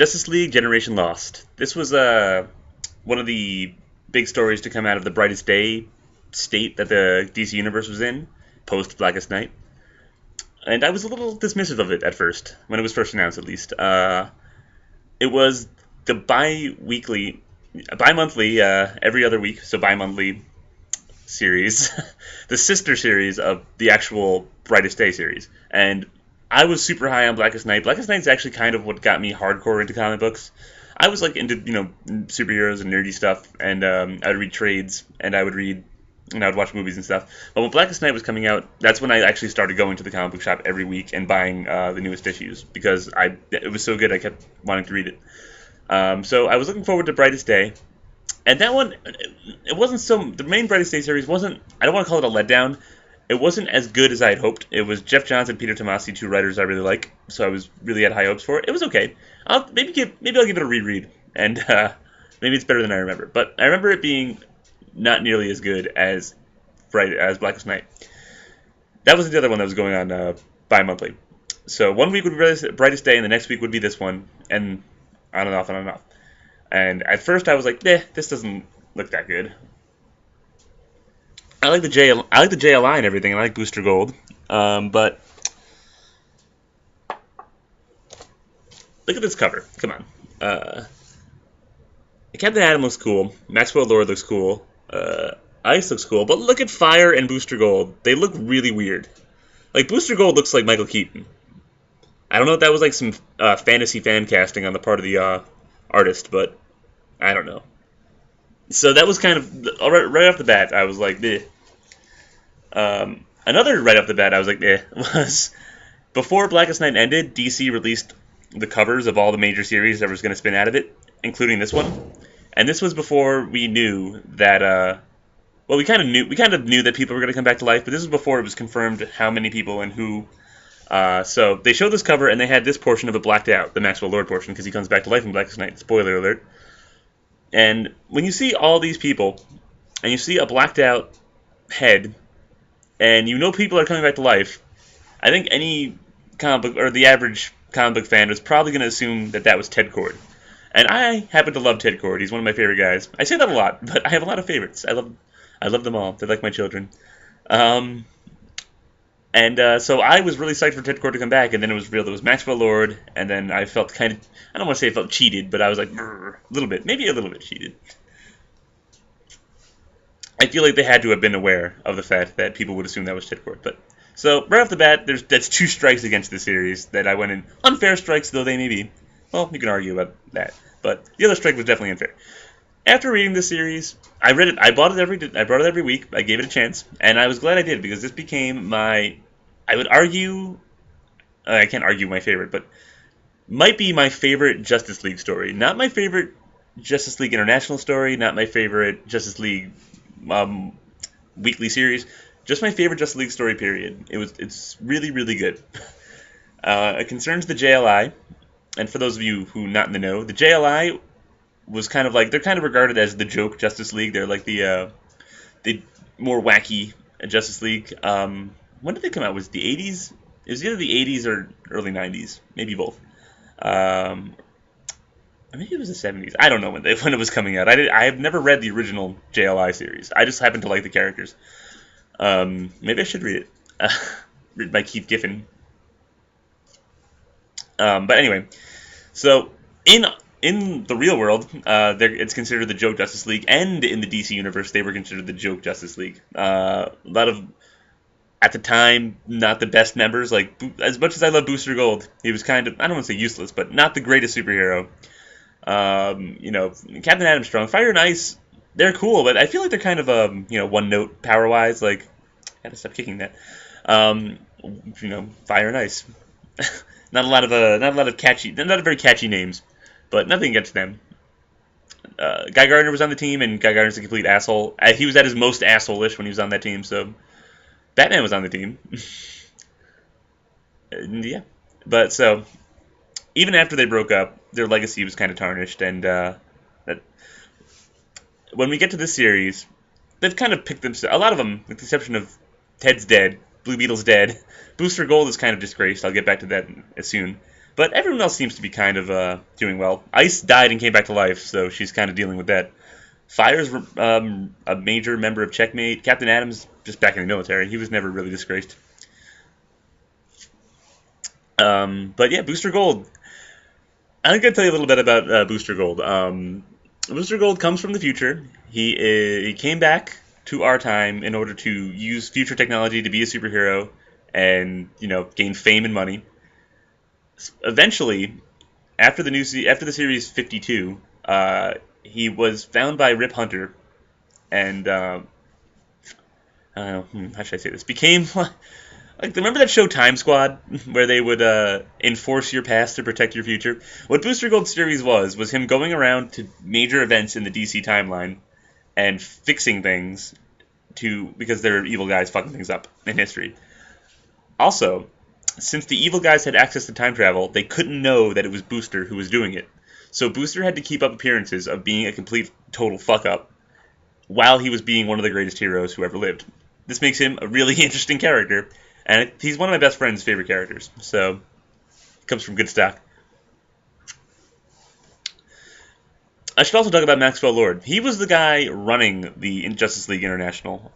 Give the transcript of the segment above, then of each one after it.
Justice League Generation Lost. This was one of the big stories to come out of the Brightest Day state that the DC Universe was in, post Blackest Night. And I was a little dismissive of it at first, when it was first announced at least. It was the bi-monthly, every other week, so bi-monthly series, the sister series of the actual Brightest Day series. And I was super high on Blackest Night. Blackest Night's actually kind of what got me hardcore into comic books. I was like into, superheroes and nerdy stuff, and I'd read trades, and I would watch movies and stuff. But when Blackest Night was coming out, that's when I actually started going to the comic book shop every week and buying the newest issues, because it was so good I kept wanting to read it. So I was looking forward to Brightest Day. And that one, it wasn't the main Brightest Day series wasn't, I don't want to call it a letdown. It wasn't as good as I had hoped. It was Jeff Johns and Peter Tomasi, two writers I really like, so I was really had high hopes for it. It was okay. Maybe I'll give it a reread, and maybe it's better than I remember. But I remember it being not nearly as good as Blackest Night. That was the other one that was going on bi-monthly. So one week would be Brightest Day, and the next week would be this one, and on and off and on and off. And at first I was like, this doesn't look that good. I like the JLI and everything. I like Booster Gold, but look at this cover. Come on. Captain Atom looks cool. Maxwell Lord looks cool. Ice looks cool. But look at Fire and Booster Gold. They look really weird. Like, Booster Gold looks like Michael Keaton. I don't know if that was like some fantasy fan casting on the part of the artist, but I don't know. So that was kind of, right off the bat, I was like, eh. Another right off the bat, I was like, eh, was before Blackest Night ended, DC released the covers of all the major series that was going to spin out of it, including this one. And this was before we knew that, we kind of knew that people were going to come back to life, but this was before it was confirmed how many people and who. So they showed this cover, and they had this portion of it blacked out, the Maxwell Lord portion, because he comes back to life in Blackest Night. Spoiler alert. And when you see all these people, and you see a blacked out head, and you know people are coming back to life, I think any comic book, or the average comic book fan, was probably going to assume that was Ted Kord. And I happen to love Ted Kord. He's one of my favorite guys. I say that a lot, but I have a lot of favorites. I love them all. They're like my children. So I was really psyched for Ted Kord to come back, and then it was real. There was Maxwell Lord, and then I felt kind of, I don't want to say I felt cheated, but I was like, a little bit, maybe a little bit cheated. I feel like they had to have been aware of the fact that people would assume that was Ted Kord. But so right off the bat, that's two strikes against the series that I went in. Unfair strikes, though they may be. Well, you can argue about that, but the other strike was definitely unfair. After reading this series, I read it. I bought it every week. I gave it a chance, and I was glad I did, because this became my, I would argue, I can't argue my favorite, but might be my favorite Justice League story. Not my favorite Justice League International story, not my favorite Justice League weekly series, just my favorite Justice League story, period. It's really, really good. It concerns the JLI, and for those of you who not in the know, the JLI was kind of like, they're kind of regarded as the joke Justice League. They're like the more wacky Justice League. When did they come out? Was it the 80s? It was either the 80s or early 90s. Maybe both. Maybe it was the 70s. I don't know when it was coming out. I have never read the original JLI series. I just happen to like the characters. Maybe I should read it. Read by Keith Giffen. But anyway, so in the real world, it's considered the joke Justice League, and in the DC universe, they were considered the joke Justice League. A lot of, at the time, not the best members. Like, as much as I love Booster Gold, he was kind of, I don't want to say useless, but not the greatest superhero. Captain Atom Strong, Fire and Ice, they're cool, but I feel like they're kind of one note power wise. Like, I gotta stop kicking that. Fire and Ice. Not a lot of catchy, not very catchy names, but nothing against them. Guy Gardner was on the team, and Guy Gardner's a complete asshole. He was at his most asshole-ish when he was on that team, so Batman was on the team. Yeah. But so, even after they broke up, their legacy was kind of tarnished, and when we get to this series, they've kind of picked themselves, a lot of them, with the exception of Ted's dead, Blue Beetle's dead, Booster Gold is kind of disgraced. I'll get back to that soon. But everyone else seems to be kind of doing well. Ice died and came back to life, so she's kind of dealing with that. Fire's a major member of Checkmate. Captain Adam's just back in the military. He was never really disgraced. But yeah, Booster Gold. I'm going to tell you a little bit about Booster Gold. Booster Gold comes from the future. He came back to our time in order to use future technology to be a superhero and gain fame and money. Eventually, after the series 52, he was found by Rip Hunter, and I don't know, how should I say this? Became like, remember that show Time Squad, where they would enforce your past to protect your future? What Booster Gold series was him going around to major events in the DC timeline and fixing things because there are evil guys fucking things up in history. Also, since the evil guys had access to time travel, they couldn't know that it was Booster who was doing it. So Booster had to keep up appearances of being a complete, total fuck-up while he was being one of the greatest heroes who ever lived. This makes him a really interesting character, and he's one of my best friend's favorite characters, so it comes from good stock. I should also talk about Maxwell Lord. He was the guy running the Justice League International.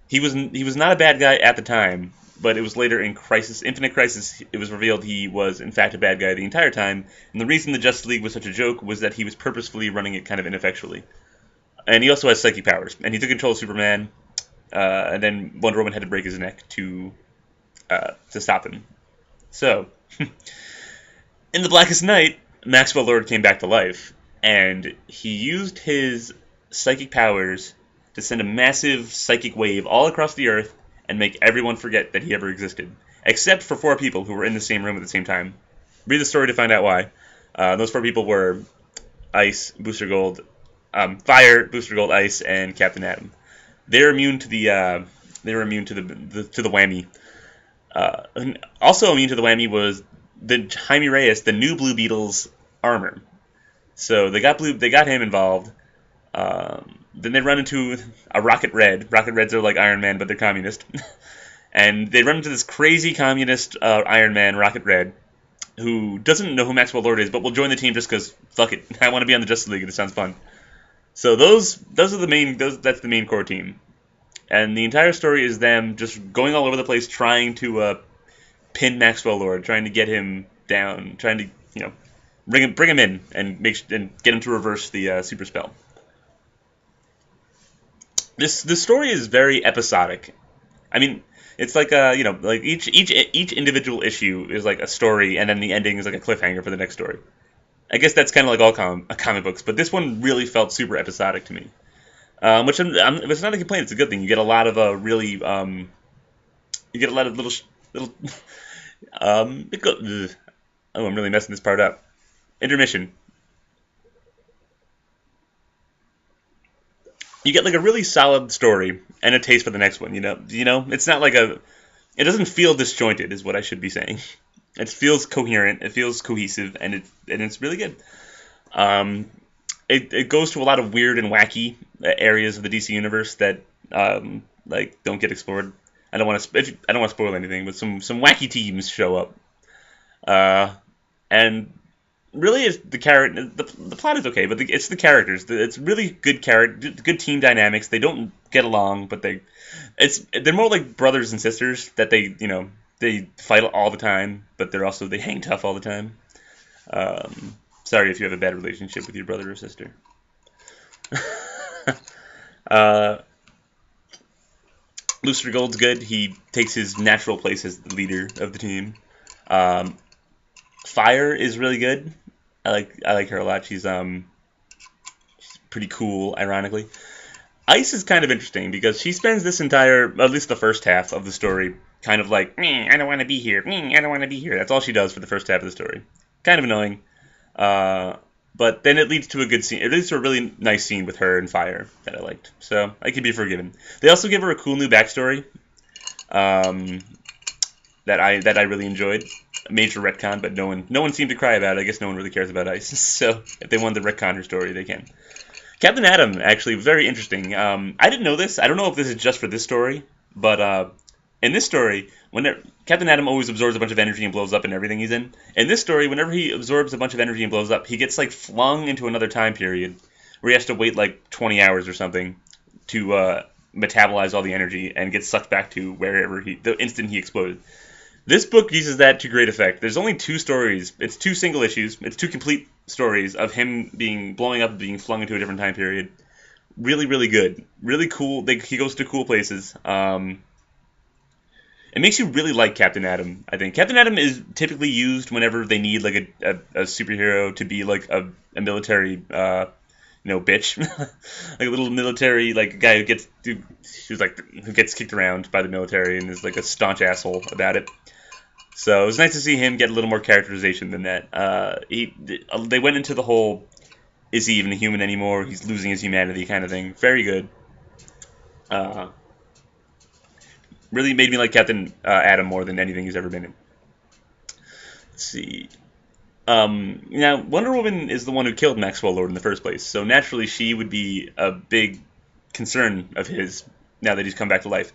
He was not a bad guy at the time, but it was later in Infinite Crisis, it was revealed he was in fact a bad guy the entire time, and the reason the Justice League was such a joke was that he was purposefully running it kind of ineffectually. And he also has psychic powers, and he took control of Superman, and then Wonder Woman had to break his neck to stop him. So, in The Blackest Night, Maxwell Lord came back to life, and he used his psychic powers to send a massive psychic wave all across the Earth and make everyone forget that he ever existed, except for 4 people who were in the same room at the same time. Read the story to find out why. Those 4 people were Ice, Booster Gold, Fire, Booster Gold, Ice, and Captain Atom. They're immune to the whammy. Also immune to the whammy was the Jaime Reyes, the new Blue Beetle's armor. So they got him involved. Then they run into a Rocket Red. Rocket Reds are like Iron Man, but they're communist. And they run into this crazy communist Iron Man, Rocket Red, who doesn't know who Maxwell Lord is, but will join the team just because, fuck it, I want to be on the Justice League and it sounds fun. So that's the main core team. And the entire story is them just going all over the place trying to pin Maxwell Lord, trying to get him down, trying to, bring him in and get him to reverse the super spell. This story is very episodic. I mean, it's like like each individual issue is like a story, and then the ending is like a cliffhanger for the next story. I guess that's kind of like all comic books, but this one really felt super episodic to me. Which it's not a complaint; it's a good thing. You get a lot of you get a lot of little. I'm really messing this part up. Intermission. You get like a really solid story and a taste for the next one. It's not like it doesn't feel disjointed, is what I should be saying. It feels coherent, it feels cohesive, and it's really good. It goes to a lot of weird and wacky areas of the DC universe that don't get explored. I don't want to spoil anything, but some wacky teams show up, and really is the character. The plot is okay, but it's the characters. It's really good good team dynamics. They don't get along, but they're more like brothers and sisters that they fight all the time, but they hang tough all the time. Sorry if you have a bad relationship with your brother or sister. Booster Gold's good. He takes his natural place as the leader of the team. Fire is really good. I like her a lot. She's pretty cool, ironically. Ice is kind of interesting because she spends this at least the first half of the story, kind of like, I don't want to be here. I don't want to be here. That's all she does for the first half of the story. Kind of annoying. But then it leads to a good scene. It leads to a really nice scene with her and Fire that I liked. So I can be forgiven. They also give her a cool new backstory that I really enjoyed. A major retcon, but no one seemed to cry about it. I guess no one really cares about Ice. So if they wanted to retcon her story, they can. Captain Atom, actually, very interesting. I didn't know this. I don't know if this is just for this story, but in this story, Captain Atom always absorbs a bunch of energy and blows up in everything he's in. In this story, whenever he absorbs a bunch of energy and blows up, he gets like flung into another time period where he has to wait like 20 hours or something to metabolize all the energy and get sucked back to wherever the instant he exploded. This book uses that to great effect. There's only 2 stories. It's 2 single issues. It's 2 complete stories of him blowing up, being flung into a different time period. Really, really good. Really cool. He goes to cool places. It makes you really like Captain Atom, I think. Captain Atom is typically used whenever they need like a superhero to be like a military bitch. Like a little military like guy who gets kicked around by the military and is like a staunch asshole about it. So it was nice to see him get a little more characterization than that. They went into the whole, is he even a human anymore? He's losing his humanity kind of thing. Very good. Really made me like Captain Atom more than anything he's ever been in. Let's see. Now, Wonder Woman is the one who killed Maxwell Lord in the first place, so naturally she would be a big concern of his now that he's come back to life.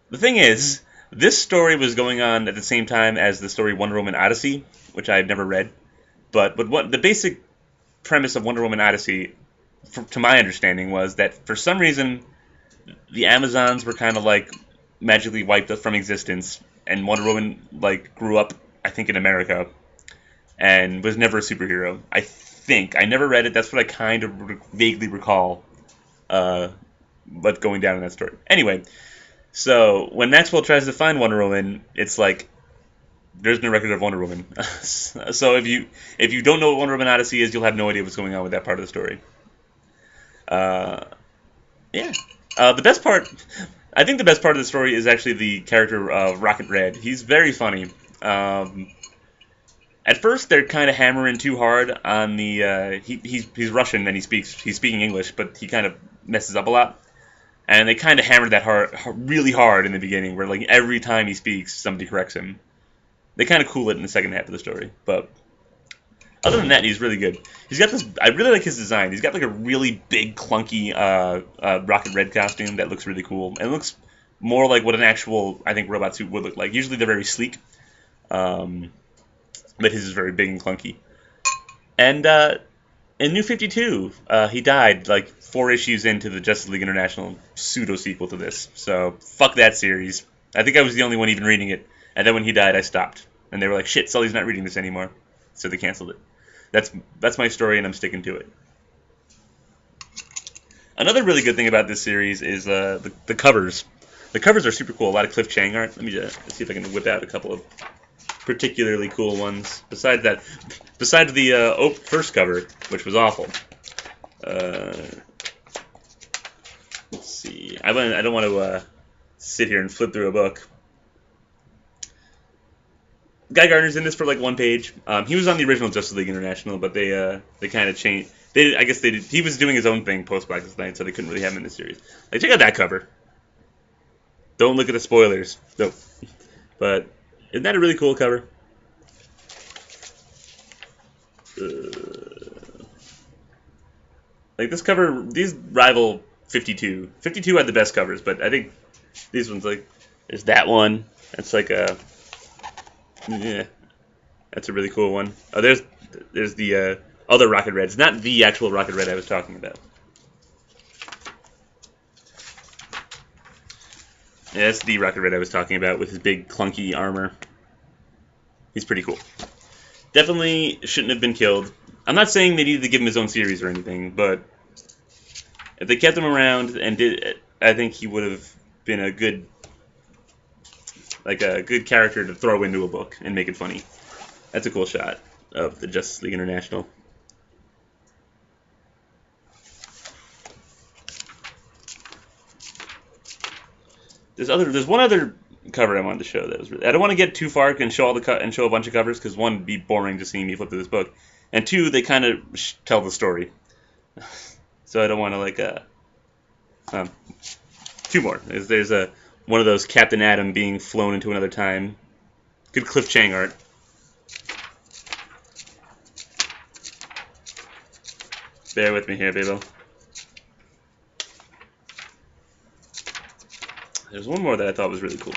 The thing is, this story was going on at the same time as the story Wonder Woman Odyssey, which I had never read. But what the basic premise of Wonder Woman Odyssey, to my understanding, was that for some reason the Amazons were kind of like magically wiped from existence, and Wonder Woman like grew up, I think, in America, and was never a superhero. I think I never read it. That's what I kind of vaguely recall. But going down in that story. Anyway, so when Maxwell tries to find Wonder Woman, it's like there's no record of Wonder Woman. So if you don't know what Wonder Woman Odyssey is, you'll have no idea what's going on with that part of the story. Yeah. The best part, I think the best part of the story is actually the character of Rocket Red. He's very funny. At first, they're kind of hammering too hard on the. He's Russian and he's speaking English, but he kind of messes up a lot. And they kind of hammered that really hard in the beginning, where like every time he speaks, somebody corrects him. They kind of cool it in the second half of the story, but other than that, he's really good. He's got this. I really like his design. He's got like a really big, clunky Rocket Red costume that looks really cool, and it looks more like what an actual, I think, robot suit would look like. Usually they're very sleek, but his is very big and clunky. And in New 52, he died like 4 issues into the Justice League International pseudo sequel to this. So fuck that series. I think I was the only one even reading it. And then when he died, I stopped. And they were like, shit, Sully's not reading this anymore. So they canceled it. That's my story, and I'm sticking to it. Another really good thing about this series is the covers. The covers are super cool. A lot of Cliff Chang art. Let me just see if I can whip out a couple of particularly cool ones. Besides the first cover, which was awful. Let's see. I don't want to sit here and flip through a book. Guy Gardner's in this for like 1 page. He was on the original Justice League International, but they kind of changed. He was doing his own thing post Blackest Night, so they couldn't really have him in the series. Like, check out that cover. Don't look at the spoilers. No. But isn't that a really cool cover? Like this cover, these rival 52. 52 had the best covers, but I think these ones, like, there's that one. That's like a. Yeah, that's a really cool one. Oh, there's the other Rocket Red. It's not the actual Rocket Red I was talking about. Yeah, that's the Rocket Red I was talking about with his big clunky armor. He's pretty cool. Definitely shouldn't have been killed. I'm not saying they needed to give him his own series or anything, but if they kept him around and did, I think he would have been a good character to throw into a book and make it funny. That's a cool shot of the Justice League International. There's one other cover I wanted to show that was really. I don't want to get too far and show a bunch of covers because one, it'd be boring just seeing me flip through this book, and two, they kind of tell the story. So I don't want to two more. There's one of those Captain Atom being flown into another time. Good Cliff Chang art. Bear with me here, Babo. There's one more that I thought was really cool.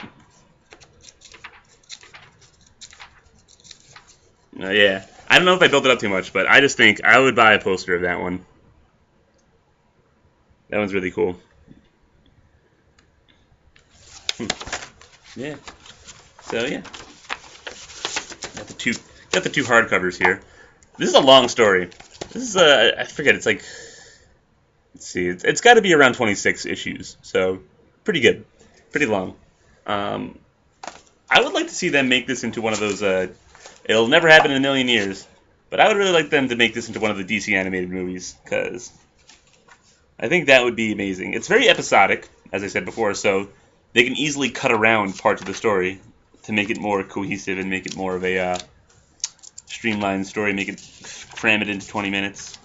Yeah. I don't know if I built it up too much, but I just think I would buy a poster of that one. That one's really cool. Yeah. So yeah, got the two hardcovers here. This is a long story. This is I forget. It's like, let's see. It's got to be around 26 issues. So pretty good, pretty long. Um, I would like to see them make this into one of those. It'll never happen in a million years, but I would really like them to make this into one of the DC animated movies because I think that would be amazing. It's very episodic, as I said before, so they can easily cut around parts of the story to make it more cohesive and make it more of a streamlined story, make it cram it into 20 minutes.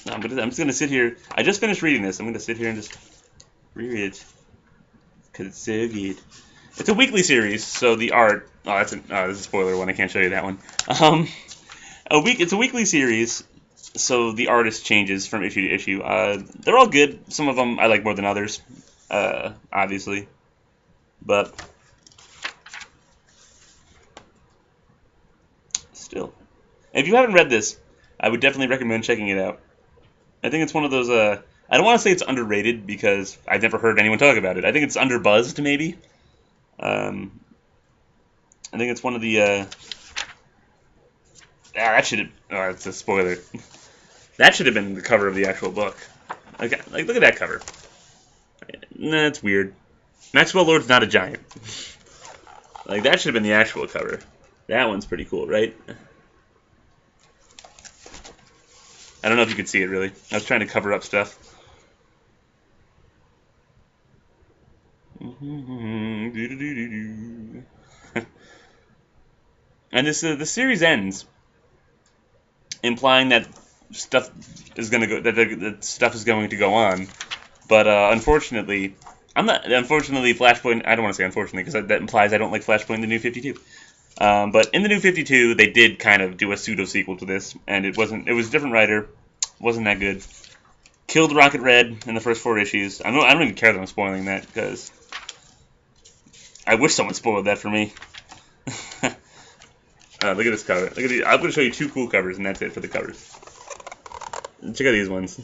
No, I'm just gonna sit here. I just finished reading this. I'm gonna sit here and just reread it because it's so good. It's a weekly series, so the art. Oh, this is a spoiler one. I can't show you that one. It's a weekly series, so the artist changes from issue to issue. They're all good. Some of them I like more than others, obviously, but still. If you haven't read this, I would definitely recommend checking it out. I think it's one of those. I don't want to say it's underrated because I've never heard anyone talk about it. I think it's underbuzzed, maybe. I think it's one of the. That should have. Oh, it's a spoiler. That should have been the cover of the actual book. Like look at that cover. That's weird. Maxwell Lord's not a giant. Like, that should have been the actual cover. That one's pretty cool, right? I don't know if you could see it, really. I was trying to cover up stuff. And the series ends implying that stuff is going to go, that stuff is going to go on. But unfortunately, Flashpoint. I don't want to say unfortunately because that implies I don't like Flashpoint in the New 52. But in the New 52, they did kind of do a pseudo sequel to this, and it was a different writer, wasn't that good. Killed Rocket Red in the first 4 issues. I don't even care that I'm spoiling that because I wish someone spoiled that for me. Look at this cover. Look at these. I'm going to show you 2 cool covers, and that's it for the covers. Check out these ones.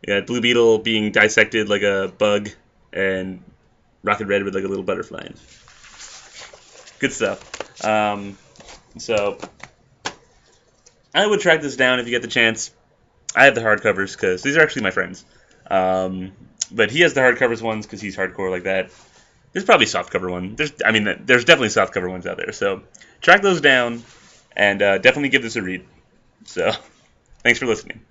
Yeah, Blue Beetle being dissected like a bug, and Rocket Red with like a little butterfly. Good stuff. So I would track this down if you get the chance. I have the hardcovers because these are actually my friends. But he has the hardcovers ones because he's hardcore like that. There's probably softcover one. There's definitely softcover ones out there. So track those down and definitely give this a read. So thanks for listening.